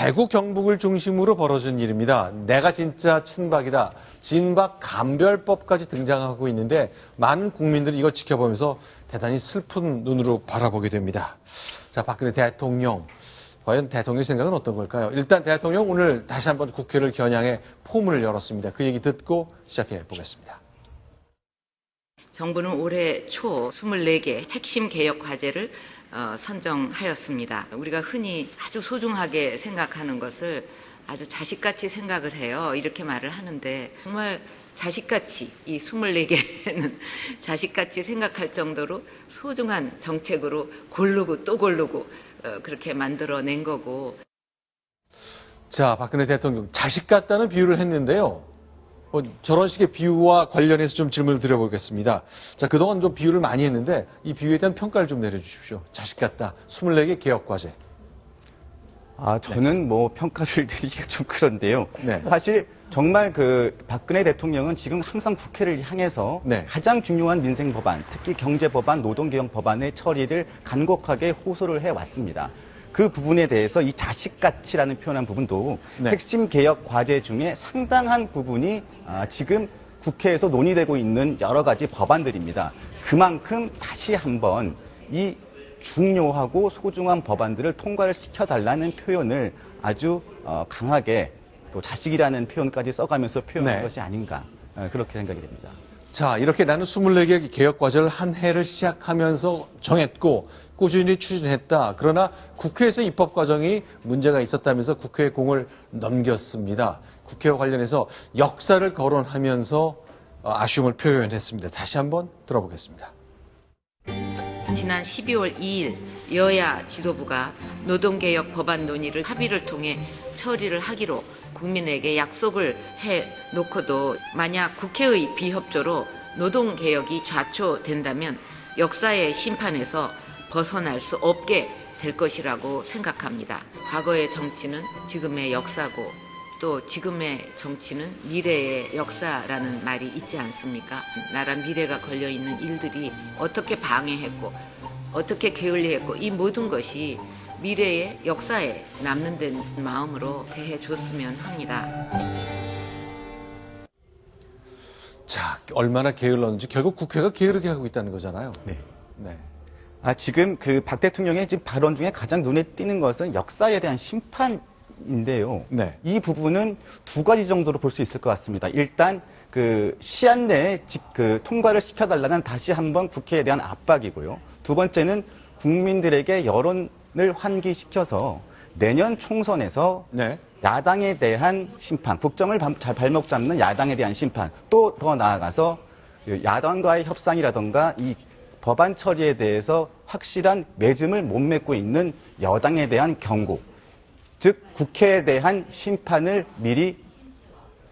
대구 경북을 중심으로 벌어진 일입니다. 내가 진짜 친박이다. 진박 감별법까지 등장하고 있는데 많은 국민들이 이걸 지켜보면서 대단히 슬픈 눈으로 바라보게 됩니다. 자, 박근혜 대통령. 과연 대통령 생각은 어떤 걸까요? 일단 대통령 오늘 다시 한번 국회를 겨냥해 포문을 열었습니다. 그 얘기 듣고 시작해 보겠습니다. 정부는 올해 초 24개 핵심 개혁 과제를 선정하였습니다. 우리가 흔히 아주 소중하게 생각하는 것을 아주 자식같이 생각을 해요. 이렇게 말을 하는데 정말 자식같이 이 24개는 자식같이 생각할 정도로 소중한 정책으로 고르고 또 고르고 그렇게 만들어낸 거고. 자, 박근혜 대통령 자식 같다는 비유를 했는데요. 저런 식의 비유와 관련해서 좀 질문을 드려보겠습니다. 자, 그동안 좀 비유를 많이 했는데 이 비유에 대한 평가를 좀 내려주십시오. 자식 같다. 24개 개혁 과제. 저는 평가를 드리기가 좀 그런데요. 네. 사실 정말 박근혜 대통령은 지금 항상 국회를 향해서 네. 가장 중요한 민생 법안, 특히 경제 법안, 노동개혁 법안의 처리를 간곡하게 호소를 해왔습니다. 그 부분에 대해서 이 자식같이라는 표현한 부분도 네. 핵심 개혁 과제 중에 상당한 부분이 지금 국회에서 논의되고 있는 여러 가지 법안들입니다. 그만큼 다시 한번 이 중요하고 소중한 법안들을 통과를 시켜달라는 표현을 아주 강하게 또 자식이라는 표현까지 써가면서 표현한 네. 것이 아닌가 그렇게 생각이 됩니다. 자, 이렇게 나는 24개 개혁 과제를 한 해를 시작하면서 정했고 꾸준히 추진했다. 그러나 국회에서 입법 과정이 문제가 있었다면서 국회에 공을 넘겼습니다. 국회와 관련해서 역사를 거론하면서 아쉬움을 표현했습니다. 다시 한번 들어보겠습니다. 지난 12월 2일 여야 지도부가 노동개혁 법안 논의를 합의를 통해 처리를 하기로 국민에게 약속을 해놓고도 만약 국회의 비협조로 노동개혁이 좌초된다면 역사의 심판에서 벗어날 수 없게 될 것이라고 생각합니다. 과거의 정치는 지금의 역사고 또 지금의 정치는 미래의 역사라는 말이 있지 않습니까? 나라 미래가 걸려있는 일들이 어떻게 방해했고 어떻게 게을리했고 이 모든 것이 미래의 역사에 남는 데 마음으로 대해줬으면 합니다. 자, 얼마나 게을렀는지 결국 국회가 게으르게 하고 있다는 거잖아요. 네. 네. 지금 박 대통령의 지금 발언 중에 가장 눈에 띄는 것은 역사에 대한 심판인데요. 네. 이 부분은 두 가지 정도로 볼 수 있을 것 같습니다. 일단 시한 내에 통과를 시켜달라는 다시 한번 국회에 대한 압박이고요. 두 번째는 국민들에게 여론을 환기시켜서 내년 총선에서 네. 야당에 대한 심판, 국정을 잘 발목 잡는 야당에 대한 심판, 또 더 나아가서 야당과의 협상이라던가 이 법안 처리에 대해서 확실한 매점을 못 맺고 있는 여당에 대한 경고, 즉 국회에 대한 심판을 미리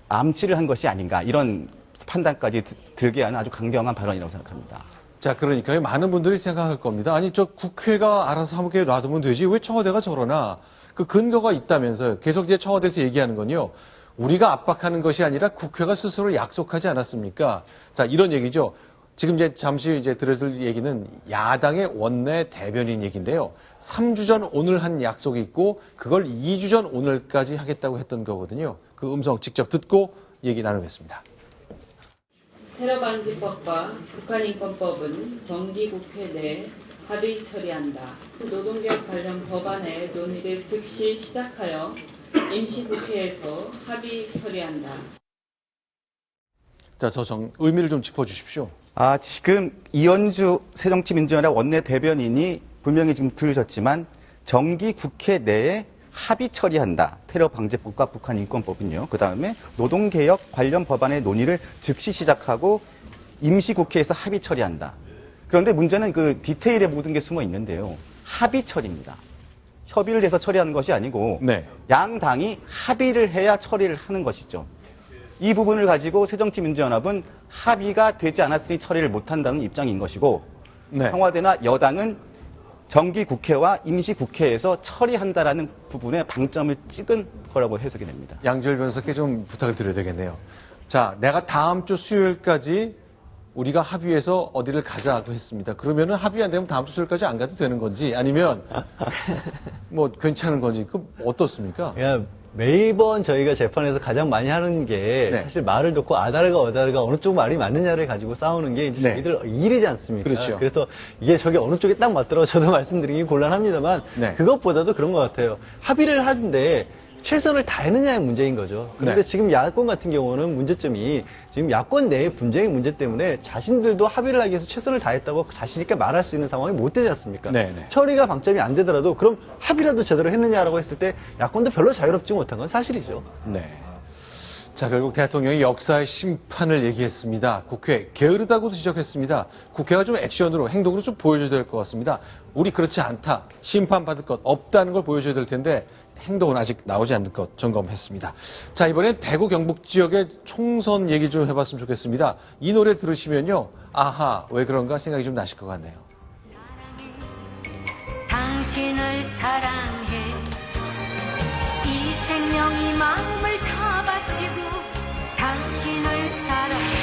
암시를 한 것이 아닌가, 이런 판단까지 들게 하는 아주 강경한 발언이라고 생각합니다. 자, 그러니까요. 많은 분들이 생각할 겁니다. 아니, 저 국회가 알아서 함께 놔두면 되지. 왜 청와대가 저러나? 그 근거가 있다면서요. 계속 이제 청와대에서 얘기하는 건요. 우리가 압박하는 것이 아니라 국회가 스스로 약속하지 않았습니까? 자, 이런 얘기죠. 지금 잠시 들어줄 얘기는 야당의 원내 대변인 얘기인데요. 3주 전 오늘 한 약속이 있고 그걸 2주 전 오늘까지 하겠다고 했던 거거든요. 그 음성 직접 듣고 얘기 나누겠습니다. 테러방지법과 북한인권법은 정기국회 내에 합의 처리한다. 노동개혁 관련 법안의 논의를 즉시 시작하여 임시국회에서 합의 처리한다. 자, 의미를 좀 짚어주십시오. 지금 이현주 새정치민주연합 원내 대변인이 분명히 지금 들으셨지만 정기국회 내에 합의 처리한다. 테러방지법과 북한인권법은요. 그 다음에 노동개혁 관련 법안의 논의를 즉시 시작하고 임시국회에서 합의 처리한다. 그런데 문제는 디테일에 모든 게 숨어 있는데요. 합의 처리입니다. 협의를 해서 처리하는 것이 아니고 네. 양당이 합의를 해야 처리를 하는 것이죠. 이 부분을 가지고 새정치민주연합은 합의가 되지 않았으니 처리를 못한다는 입장인 것이고 네. 청와대나 여당은 정기국회와 임시국회에서 처리한다라는 부분에 방점을 찍은 거라고 해석이 됩니다. 양지열 변호사께 좀 부탁을 드려야 되겠네요. 자, 내가 다음 주 수요일까지 우리가 합의해서 어디를 가자고 했습니다. 그러면은 합의 안 되면 다음 주 수요일까지 안 가도 되는 건지 아니면 뭐 괜찮은 건지 그 어떻습니까? 그냥 매번 저희가 재판에서 가장 많이 하는 게 네. 사실 말을 듣고 아다르가 어다르가 어느 쪽 말이 맞느냐를 가지고 싸우는 게 이제 네. 저희들 일이지 않습니까? 그렇죠. 그래서 이게 저게 어느 쪽에 딱 맞더라고 저도 말씀드리기 곤란합니다만 네. 그것보다도 그런 것 같아요. 합의를 하는데 최선을 다했느냐의 문제인 거죠. 그런데 네. 지금 야권 같은 경우는 문제점이 지금 야권 내의 분쟁의 문제 때문에 자신들도 합의를 하기 위해서 최선을 다했다고 자신 있게 말할 수 있는 상황이 못 되지 않습니까? 네, 네. 처리가 방점이 안 되더라도 그럼 합의라도 제대로 했느냐라고 했을 때 야권도 별로 자유롭지 못한 건 사실이죠. 네. 자, 결국 대통령이 역사의 심판을 얘기했습니다. 국회 게으르다고도 지적했습니다. 국회가 좀 액션으로 행동으로 좀 보여줘야 될 것 같습니다. 우리 그렇지 않다. 심판받을 것 없다는 걸 보여줘야 될 텐데 행동은 아직 나오지 않는 것 점검했습니다. 자, 이번엔 대구 경북 지역의 총선 얘기 좀 해봤으면 좋겠습니다. 이 노래 들으시면요. 아하, 왜 그런가 생각이 좀 나실 것 같네요. 당신을 사랑해 이 생명이 마음을 다 바치고 당신을 사랑해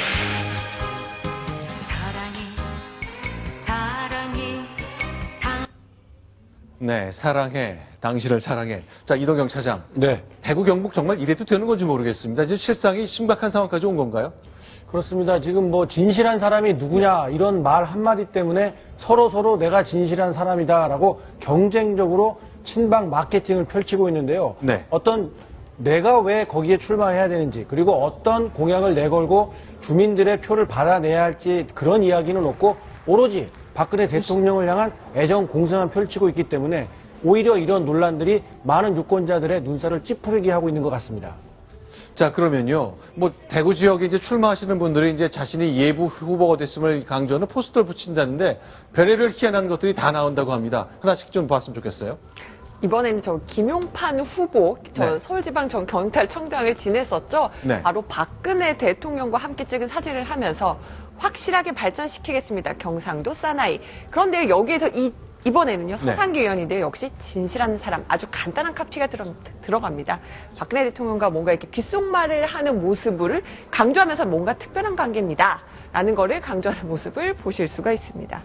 네, 사랑해. 당신을 사랑해. 자, 이동경 차장. 네, 대구 경북 정말 이래도 되는 건지 모르겠습니다. 이제 실상이 심각한 상황까지 온 건가요? 그렇습니다. 지금 뭐 진실한 사람이 누구냐 이런 말 한마디 때문에 서로 내가 진실한 사람이다라고 경쟁적으로 친박 마케팅을 펼치고 있는데요. 네. 어떤 내가 왜 거기에 출마해야 되는지 그리고 어떤 공약을 내걸고 주민들의 표를 받아내야 할지 그런 이야기는 없고 오로지 박근혜 대통령을 향한 애정 공세만 펼치고 있기 때문에 오히려 이런 논란들이 많은 유권자들의 눈살을 찌푸리게 하고 있는 것 같습니다. 자, 그러면요. 뭐, 대구 지역에 이제 출마하시는 분들이 이제 자신이 예부 후보가 됐음을 강조하는 포스터를 붙인다는데 별의별 희한한 것들이 다 나온다고 합니다. 하나씩 좀 봤으면 좋겠어요. 이번에는 저 김용판 후보, 저 네. 서울지방 전 경찰청장을 지냈었죠. 네. 바로 박근혜 대통령과 함께 찍은 사진을 하면서 확실하게 발전시키겠습니다. 경상도 사나이. 그런데 여기에서 이번에는요. 서상기 의원인데 역시 진실한 사람 아주 간단한 카피가 들어갑니다. 박근혜 대통령과 뭔가 이렇게 귓속말을 하는 모습을 강조하면서 뭔가 특별한 관계입니다. 라는 거를 강조하는 모습을 보실 수가 있습니다.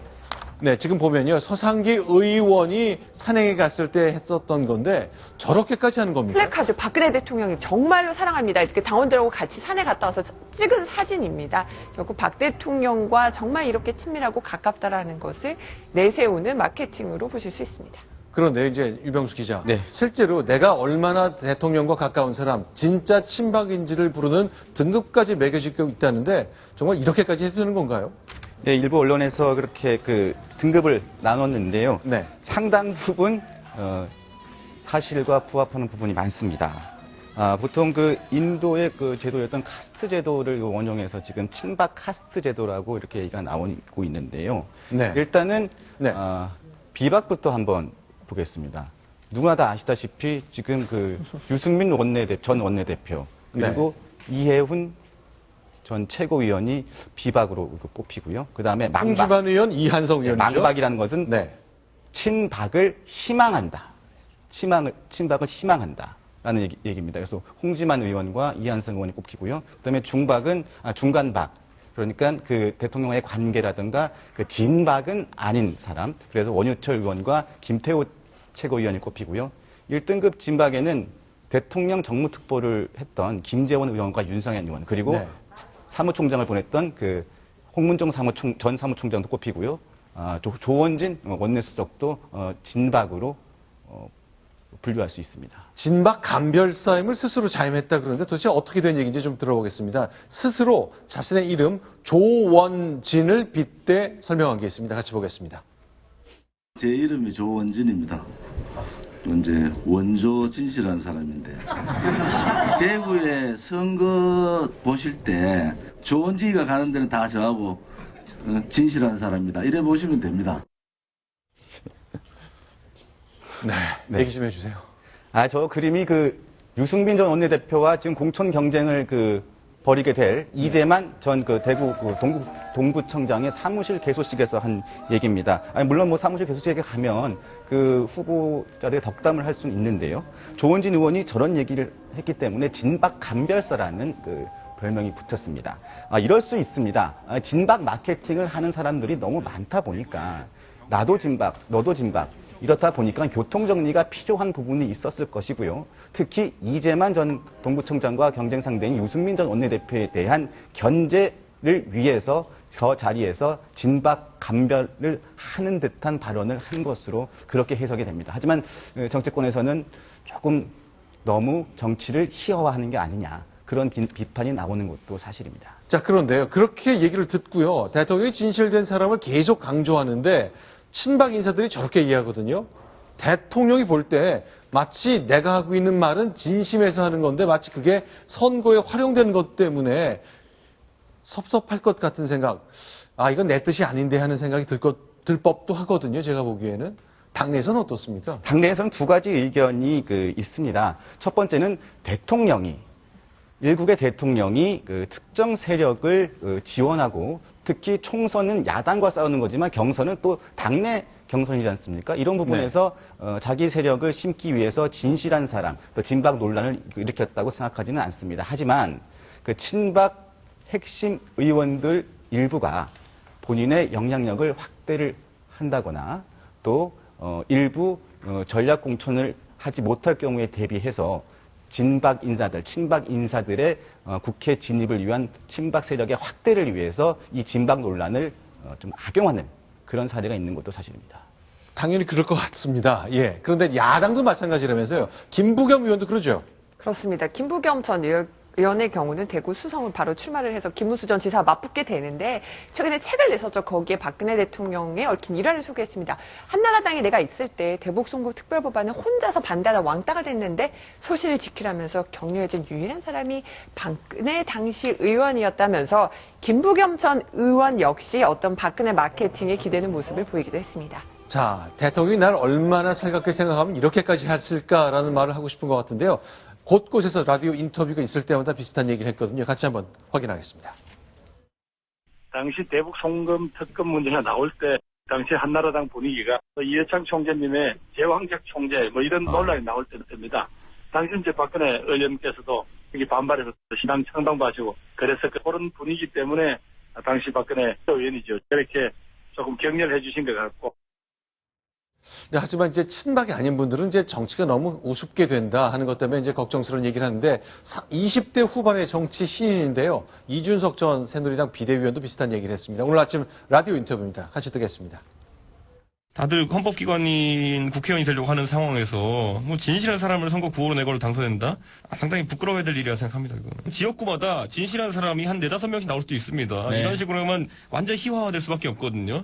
네, 지금 보면요. 서상기 의원이 산행에 갔을 때 했었던 건데 저렇게까지 하는 겁니까? 플래카드 박근혜 대통령이 정말로 사랑합니다. 이렇게 당원들하고 같이 산에 갔다 와서 찍은 사진입니다. 결국 박 대통령과 정말 이렇게 친밀하고 가깝다라는 것을 내세우는 마케팅으로 보실 수 있습니다. 그런데 이제 유병수 기자, 네. 실제로 내가 얼마나 대통령과 가까운 사람, 진짜 친박인지를 부르는 등급까지 매겨지고 있다는데 정말 이렇게까지 해도 되는 건가요? 네, 일부 언론에서 그렇게 그 등급을 나눴는데요. 네. 상당 부분 사실과 부합하는 부분이 많습니다. 보통 그 인도의 그 제도였던 카스트 제도를 원용해서 지금 친박 카스트 제도라고 이렇게 얘기가 나오고 있는데요. 네. 일단은 네. 비박부터 한번 보겠습니다. 누구나 다 아시다시피 지금 그 유승민 전 원내대표 그리고 이해훈 전 최고위원이 비박으로 뽑히고요. 그 다음에 홍주반 의원, 이한성 의원이죠. 망박이라는 것은 네. 친박을 희망한다. 친박을 희망한다라는 얘기입니다. 그래서 홍지만 의원과 이한성 의원이 뽑히고요. 그다음에 중간박. 그러니까 그 대통령과의 관계라든가 그 진박은 아닌 사람. 그래서 원유철 의원과 김태호 최고위원이 꼽히고요. 1등급 진박에는 대통령 정무특보를 했던 김재원 의원과 윤상현 의원 그리고 네. 사무총장을 보냈던 그 홍문종 전 사무총장도 꼽히고요. 조원진 원내수석도 진박으로 분류할 수 있습니다. 진박 감별사임을 스스로 자임했다 그러는데 도대체 어떻게 된 얘기인지 좀 들어보겠습니다. 스스로 자신의 이름 조원진을 빗대 설명한 게 있습니다. 같이 보겠습니다. 제 이름이 조원진입니다. 이제 원조 진실한 사람인데 대구에 선거 보실 때 조원진이가 가는 데는 다 저하고 진실한 사람입니다. 이래 보시면 됩니다. 네, 얘기 좀 해주세요. 저 그림이 그 유승민 전 원내대표와 지금 공천 경쟁을 벌이게 될 이재만 전 그 대구 그 동구청장의 사무실 개소식에서 한 얘기입니다. 물론 뭐 사무실 개소식에 가면 그 후보자들의 덕담을 할 수는 있는데요. 조원진 의원이 저런 얘기를 했기 때문에 진박 감별사라는 그 별명이 붙었습니다. 이럴 수 있습니다. 진박 마케팅을 하는 사람들이 너무 많다 보니까 나도 진박, 너도 진박 이렇다 보니까 교통정리가 필요한 부분이 있었을 것이고요. 특히 이재만 전 동구청장과 경쟁 상대인 유승민 전 원내대표에 대한 견제를 위해서 저 자리에서 진박 감별을 하는 듯한 발언을 한 것으로 그렇게 해석이 됩니다. 하지만 정치권에서는 조금 너무 정치를 희화화하는 게 아니냐 그런 비판이 나오는 것도 사실입니다. 자, 그런데요. 그렇게 얘기를 듣고요. 대통령이 진실된 사람을 계속 강조하는데 친박 인사들이 저렇게 이해하거든요. 대통령이 볼 때 마치 내가 하고 있는 말은 진심에서 하는 건데 마치 그게 선거에 활용된 것 때문에 섭섭할 것 같은 생각. 이건 내 뜻이 아닌데 하는 생각이 들 법도 하거든요. 제가 보기에는. 당내에서는 어떻습니까? 당내에서는 두 가지 의견이 있습니다. 첫 번째는 일국의 대통령이 특정 세력을 지원하고 특히 총선은 야당과 싸우는 거지만 경선은 또 당내 경선이지 않습니까? 이런 부분에서 자기 세력을 심기 위해서 진실한 사람, 또 진박 논란을 일으켰다고 생각하지는 않습니다. 하지만 친박 핵심 의원들 일부가 본인의 영향력을 확대를 한다거나 또 일부 전략 공천을 하지 못할 경우에 대비해서 진박 인사들, 친박 인사들의 국회 진입을 위한 친박 세력의 확대를 위해서 이 진박 논란을 좀 악용하는 그런 사례가 있는 것도 사실입니다. 당연히 그럴 것 같습니다. 예. 그런데 야당도 마찬가지라면서요. 김부겸 의원도 그러죠. 그렇습니다. 김부겸 전 의원의 경우는 대구 수성을 바로 출마를 해서 김문수 전 지사와 맞붙게 되는데 최근에 책을 냈었죠. 거기에 박근혜 대통령의 얽힌 일화를 소개했습니다. 한나라당에 내가 있을 때 대북 송금 특별법안을 혼자서 반대하다 왕따가 됐는데 소신을 지키라면서 격려해준 유일한 사람이 박근혜 당시 의원이었다면서 김부겸 전 의원 역시 어떤 박근혜 마케팅에 기대는 모습을 보이기도 했습니다. 자, 대통령이 날 얼마나 살갑게 생각하면 이렇게까지 했을까라는 말을 하고 싶은 것 같은데요. 곳곳에서 라디오 인터뷰가 있을 때마다 비슷한 얘기를 했거든요. 같이 한번 확인하겠습니다. 당시 대북 송금 특검 문제가 나올 때 당시 한나라당 분위기가 이해창 총재님의 제왕적 총재 이런 논란이 나올 때입니다. 당시 이제 박근혜 의원께서도 여기 반발해서 신당 창당하시고 그래서 그런 분위기 때문에 당시 박근혜 의원이죠. 이렇게 조금 격려를 해주신 것 같고. 네, 하지만 이제 친박이 아닌 분들은 이제 정치가 너무 우습게 된다 하는 것 때문에 이제 걱정스러운 얘기를 하는데 20대 후반의 정치 신인인데요. 이준석 전 새누리당 비대위원도 비슷한 얘기를 했습니다. 오늘 아침 라디오 인터뷰입니다. 같이 듣겠습니다. 다들 헌법기관인 국회의원이 되려고 하는 상황에서 진실한 사람을 선거 구호로 내걸로 당선된다? 상당히 부끄러워야 될 일이라 생각합니다. 이거는. 지역구마다 진실한 사람이 한 4-5명씩 나올 수도 있습니다. 네. 이런 식으로 하면 완전 희화화될 수밖에 없거든요.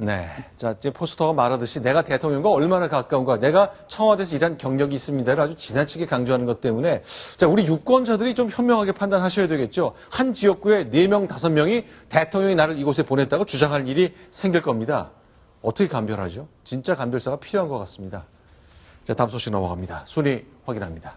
네. 자, 이제 포스터가 말하듯이 내가 대통령과 얼마나 가까운가, 내가 청와대에서 일한 경력이 있습니다를 아주 지나치게 강조하는 것 때문에, 자, 우리 유권자들이 좀 현명하게 판단하셔야 되겠죠. 한 지역구에 4명, 5명이 대통령이 나를 이곳에 보냈다고 주장할 일이 생길 겁니다. 어떻게 감별하죠? 진짜 감별사가 필요한 것 같습니다. 자, 다음 소식 넘어갑니다. 순위 확인합니다.